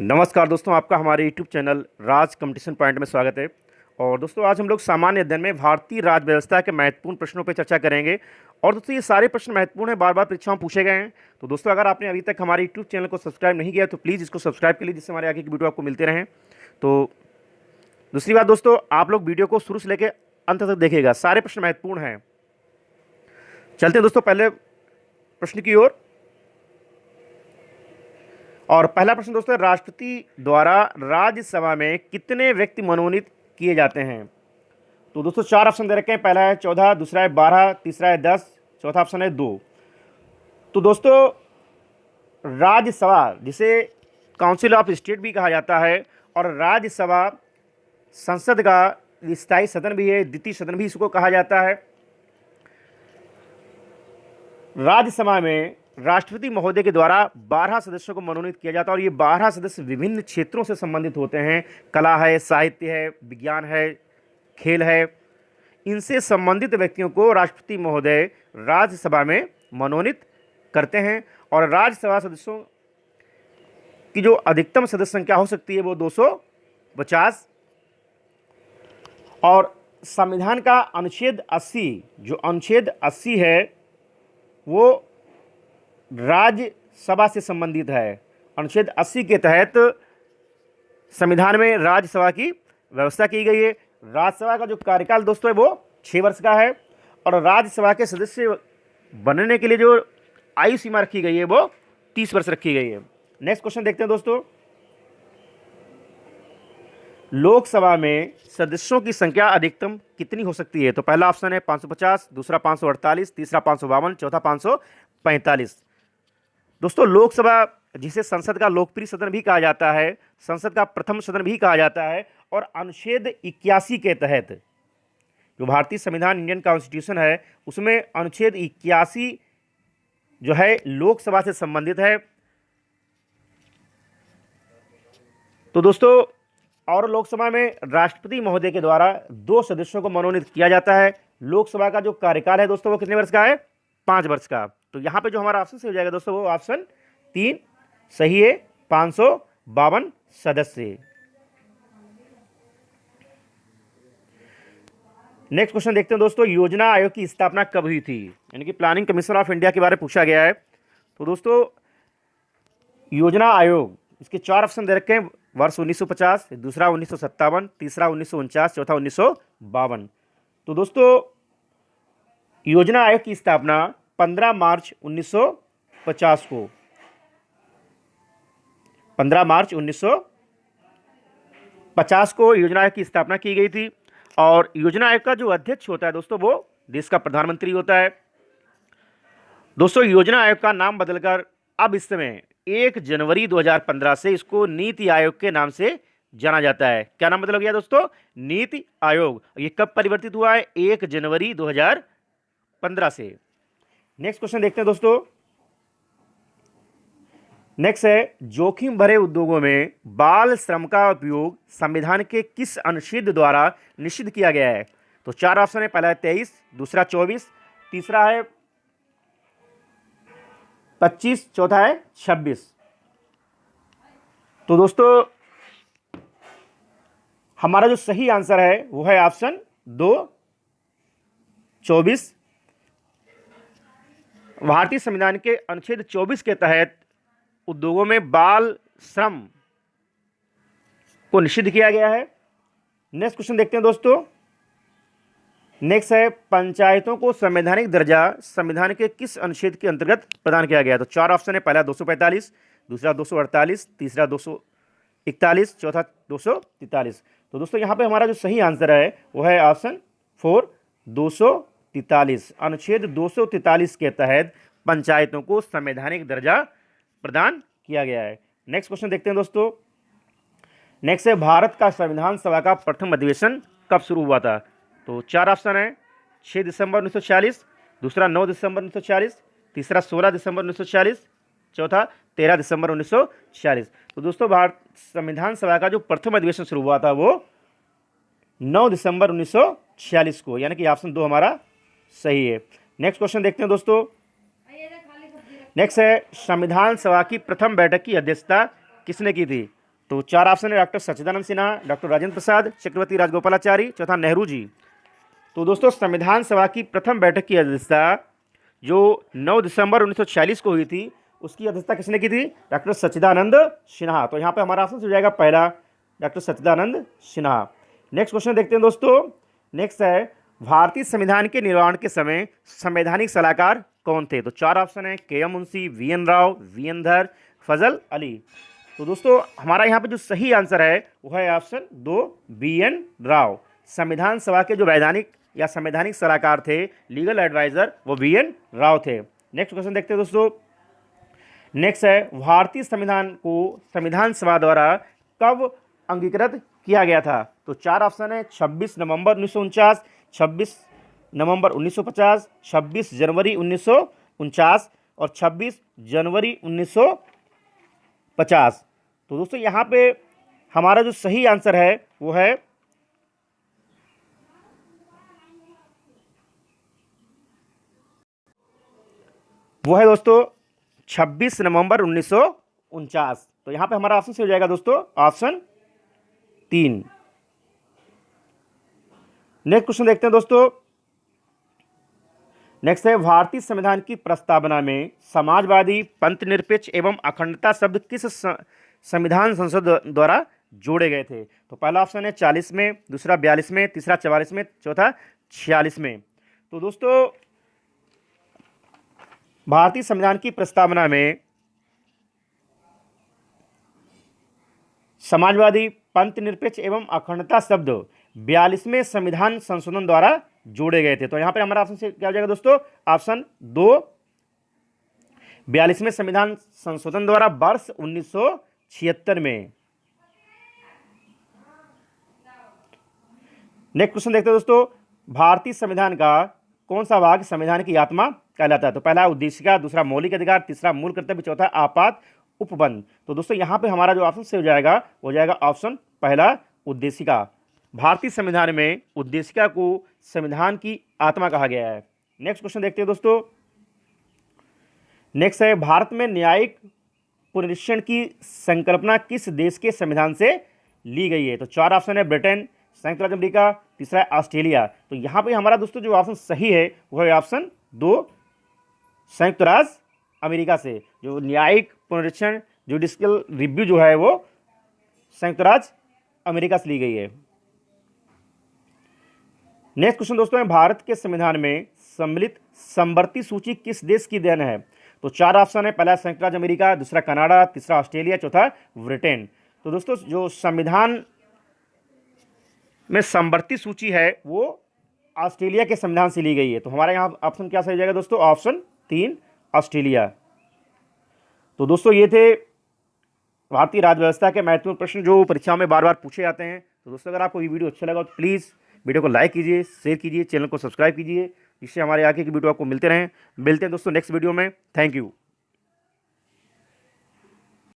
नमस्कार दोस्तों, आपका हमारे YouTube चैनल राज कंपटीशन पॉइंट में स्वागत है। और दोस्तों, आज हम लोग सामान्य अध्ययन में भारतीय राज्य व्यवस्था के महत्वपूर्ण प्रश्नों पर चर्चा करेंगे। और दोस्तों, ये सारे प्रश्न महत्वपूर्ण हैं, बार बार परीक्षाओं में पूछे गए हैं। तो दोस्तों, अगर आपने अभी तक हमारे YouTube चैनल को सब्सक्राइब नहीं किया तो प्लीज़ इसको सब्सक्राइब कर लीजिए, जिससे हमारे आगे की वीडियो आपको मिलते रहें। तो दूसरी बात दोस्तों, आप लोग वीडियो को शुरू से लेकर अंत तक देखिएगा, सारे प्रश्न महत्वपूर्ण हैं। चलते हैं दोस्तों पहले प्रश्न की ओर। और पहला प्रश्न दोस्तों, राष्ट्रपति द्वारा राज्यसभा में कितने व्यक्ति मनोनीत किए जाते हैं? तो दोस्तों, चार ऑप्शन दे रखे हैं। पहला है 14, दूसरा है 12, तीसरा है 10, चौथा ऑप्शन है 2। तो दोस्तों, राज्यसभा जिसे काउंसिल ऑफ स्टेट भी कहा जाता है, और राज्यसभा संसद का स्थायी सदन भी है, द्वितीय सदन भी इसको कहा जाता है। राज्यसभा में राष्ट्रपति महोदय के द्वारा 12 सदस्यों को मनोनीत किया जाता है, और ये 12 सदस्य विभिन्न क्षेत्रों से संबंधित होते हैं। कला है, साहित्य है, विज्ञान है, खेल है। इनसे संबंधित व्यक्तियों को राष्ट्रपति महोदय राज्यसभा में मनोनीत करते हैं। और राज्यसभा सदस्यों की जो अधिकतम सदस्य संख्या हो सकती है वो 250। और संविधान का अनुच्छेद 80, जो अनुच्छेद 80 है, वो राज्यसभा से संबंधित है। अनुच्छेद 80 के तहत संविधान में राज्यसभा की व्यवस्था की गई है। राज्यसभा का जो कार्यकाल दोस्तों है वो 6 वर्ष का है, और राज्यसभा के सदस्य बनने के लिए जो आयु सीमा रखी गई है वो 30 वर्ष रखी गई है। नेक्स्ट क्वेश्चन देखते हैं दोस्तों, लोकसभा में सदस्यों की संख्या अधिकतम कितनी हो सकती है? तो पहला ऑप्शन है 550, दूसरा 548, तीसरा 552, चौथा 545। दोस्तों, लोकसभा जिसे संसद का लोकप्रिय सदन भी कहा जाता है, संसद का प्रथम सदन भी कहा जाता है, और अनुच्छेद 81 के तहत, जो भारतीय संविधान इंडियन कॉन्स्टिट्यूशन है, उसमें अनुच्छेद 81 जो है लोकसभा से संबंधित है। तो दोस्तों, और लोकसभा में राष्ट्रपति महोदय के द्वारा 2 सदस्यों को मनोनीत किया जाता है। लोकसभा का जो कार्यकाल है दोस्तों वो कितने वर्ष का है? 5 वर्ष का। तो यहाँ पे जो हमारा ऑप्शन सही हो जाएगा दोस्तों वो ऑप्शन 3 सही है, 552 सदस्य। नेक्स्ट क्वेश्चन देखते हैं दोस्तों, योजना आयोग की स्थापना कब हुई थी? यानी कि प्लानिंग कमीशन ऑफ इंडिया के बारे में पूछा गया है। तो दोस्तों, योजना आयोग, इसके 4 ऑप्शन दे रखे हैं। वर्ष 1950, दूसरा 1957, तीसरा 1949, चौथा 1952। तो दोस्तों, योजना आयोग की स्थापना 15 मार्च 1950 को, 15 मार्च 1950 को योजना आयोग की स्थापना की गई थी। और योजना आयोग का जो अध्यक्ष होता है दोस्तों वो देश का प्रधानमंत्री होता है। दोस्तों, योजना आयोग का नाम बदलकर अब इस समय 1 जनवरी 2015 से इसको नीति आयोग के नाम से जाना जाता है। क्या नाम बदल गया दोस्तों? नीति आयोग। ये कब परिवर्तित हुआ है? 1 जनवरी 2015 से। नेक्स्ट क्वेश्चन देखते हैं दोस्तों। नेक्स्ट है, जोखिम भरे उद्योगों में बाल श्रम का उपयोग संविधान के किस अनुच्छेद द्वारा निषिद्ध किया गया है? तो 4 ऑप्शन है। पहला है 23, दूसरा 24, तीसरा है 25, चौथा है 26। तो दोस्तों, हमारा जो सही आंसर है वो है ऑप्शन 2, 24। भारतीय संविधान के अनुच्छेद 24 के तहत उद्योगों में बाल श्रम को निषिद्ध किया गया है। नेक्स्ट क्वेश्चन देखते हैं दोस्तों। नेक्स्ट है, पंचायतों को संवैधानिक दर्जा संविधान के किस अनुच्छेद के अंतर्गत प्रदान किया गया? तो 4 ऑप्शन है। पहला 245, दूसरा 248, तीसरा 241, चौथा 243। तो दोस्तों, यहाँ पे हमारा जो सही आंसर है वो है ऑप्शन 4, 243। अनुच्छेद 243 के तहत पंचायतों को संवैधानिक दर्जा प्रदान किया गया है। नेक्स्ट क्वेश्चन देखते हैं दोस्तों। नेक्स्ट है, भारत का संविधान सभा का प्रथम अधिवेशन कब शुरू हुआ था? तो 4 ऑप्शन है। 6 दिसंबर 1946, दूसरा 9 दिसंबर 1946, तीसरा 16 दिसंबर 1946, चौथा 13 दिसंबर 1946। तो दोस्तों, भारत संविधान सभा का जो प्रथम अधिवेशन शुरू हुआ था वो 9 दिसंबर 1946 को, यानी कि ऑप्शन 2 हमारा सही है। नेक्स्ट क्वेश्चन देखते हैं दोस्तों। नेक्स्ट है, संविधान सभा की प्रथम बैठक की अध्यक्षता किसने की थी? तो 4 ऑप्शन है डॉक्टर सच्चिदानंद सिन्हा, डॉक्टर राजेंद्र प्रसाद, चक्रवर्ती राजगोपालाचारी, चौथा नेहरू जी। तो दोस्तों संविधान सभा की प्रथम बैठक की अध्यक्षता जो 9 दिसंबर 1946 को हुई थी, उसकी अध्यक्षता किसने की थी? डॉक्टर सच्चिदानंद सिन्हा। तो यहाँ पे हमारा ऑप्शन हो जाएगा पहला, डॉक्टर सच्चिदानंद सिन्हा। नेक्स्ट क्वेश्चन देखते हैं दोस्तों। नेक्स्ट है भारतीय संविधान के निर्माण के समय संवैधानिक सलाहकार कौन थे? तो 4 ऑप्शन है K M Munshi, V N Rao, V N Dhar, Fazal Ali. तो दोस्तों हमारा यहाँ पे जो सही आंसर है वो है ऑप्शन 2 बी एन राव। संविधान सभा के जो वैधानिक या संवैधानिक सलाहकार थे, लीगल एडवाइजर, वो बी एन राव थे। नेक्स्ट क्वेश्चन देखते हैं दोस्तों। नेक्स्ट है भारतीय संविधान को संविधान सभा द्वारा कब अंगीकृत किया गया था? तो 4 ऑप्शन है 26 नवंबर 1949, 26 नवंबर 1950, 26 जनवरी 1949 और 26 जनवरी 1950। तो दोस्तों यहाँ पे हमारा जो सही आंसर है वो है दोस्तों 26 नवंबर 1949। तो यहाँ पे हमारा ऑप्शन से हो जाएगा दोस्तों ऑप्शन 3। नेक्स्ट क्वेश्चन देखते हैं दोस्तों। नेक्स्ट है भारतीय संविधान की प्रस्तावना में समाजवादी, पंथ निरपेक्ष एवं अखंडता शब्द किस संविधान संसद द्वारा जोड़े गए थे? तो पहला ऑप्शन है 40 में, दूसरा 42 में, तीसरा 44 में, चौथा 46 में। तो दोस्तों भारतीय संविधान की प्रस्तावना में समाजवादी, पंथ निरपेक्ष एवं अखंडता शब्द 42वें संविधान संशोधन द्वारा जोड़े गए थे। तो यहां पर हमारा ऑप्शन से क्या हो जाएगा दोस्तों? ऑप्शन 2 42वें संविधान संशोधन द्वारा वर्ष 1976 में। नेक्स्ट क्वेश्चन देखते हैं दोस्तों। भारतीय संविधान का कौन सा भाग संविधान की आत्मा कहलाता है? तो पहला उद्देशिका, दूसरा मौलिक अधिकार, तीसरा मूल कर्तव्य, चौथा आपात उपबंध। तो दोस्तों यहां पे हमारा जो ऑप्शन से हो जाएगा ऑप्शन पहला उद्देशिका। भारतीय संविधान में उद्देशिका को संविधान की आत्मा कहा गया है। नेक्स्ट क्वेश्चन देखते हैं दोस्तों। नेक्स्ट है भारत में न्यायिक पुनरीक्षण की संकल्पना किस देश के संविधान से ली गई है? तो 4 ऑप्शन है ब्रिटेन, संयुक्त राज्य अमेरिका, तीसरा है ऑस्ट्रेलिया। तो यहाँ पे हमारा दोस्तों जो ऑप्शन सही है वो है ऑप्शन 2 संयुक्त राज्य अमेरिका से। जो न्यायिक पुनरीक्षण, जुडिशियल रिव्यू जो है वो संयुक्त राज्य अमेरिका से ली गई है। नेक्स्ट क्वेश्चन दोस्तों है भारत के संविधान में सम्मिलित समवर्ती सूची किस देश की देन है? तो 4 ऑप्शन है, पहला संयुक्त राज्य अमेरिका, दूसरा कनाडा, तीसरा ऑस्ट्रेलिया, चौथा ब्रिटेन। तो दोस्तों जो संविधान में समवर्ती सूची है वो ऑस्ट्रेलिया के संविधान से ली गई है। तो हमारे यहाँ ऑप्शन क्या सही जाएगा दोस्तों? Option 3 Australia. तो दोस्तों ये थे भारतीय राज्य व्यवस्था के महत्वपूर्ण प्रश्न जो परीक्षा में बार बार पूछे जाते हैं। तो दोस्तों अगर आपको ये वीडियो अच्छा लगा तो प्लीज़ वीडियो को लाइक कीजिए, शेयर कीजिए, चैनल को सब्सक्राइब कीजिए, जिससे हमारे आगे की वीडियो आपको मिलते हैं दोस्तों नेक्स्ट वीडियो में। Thank you.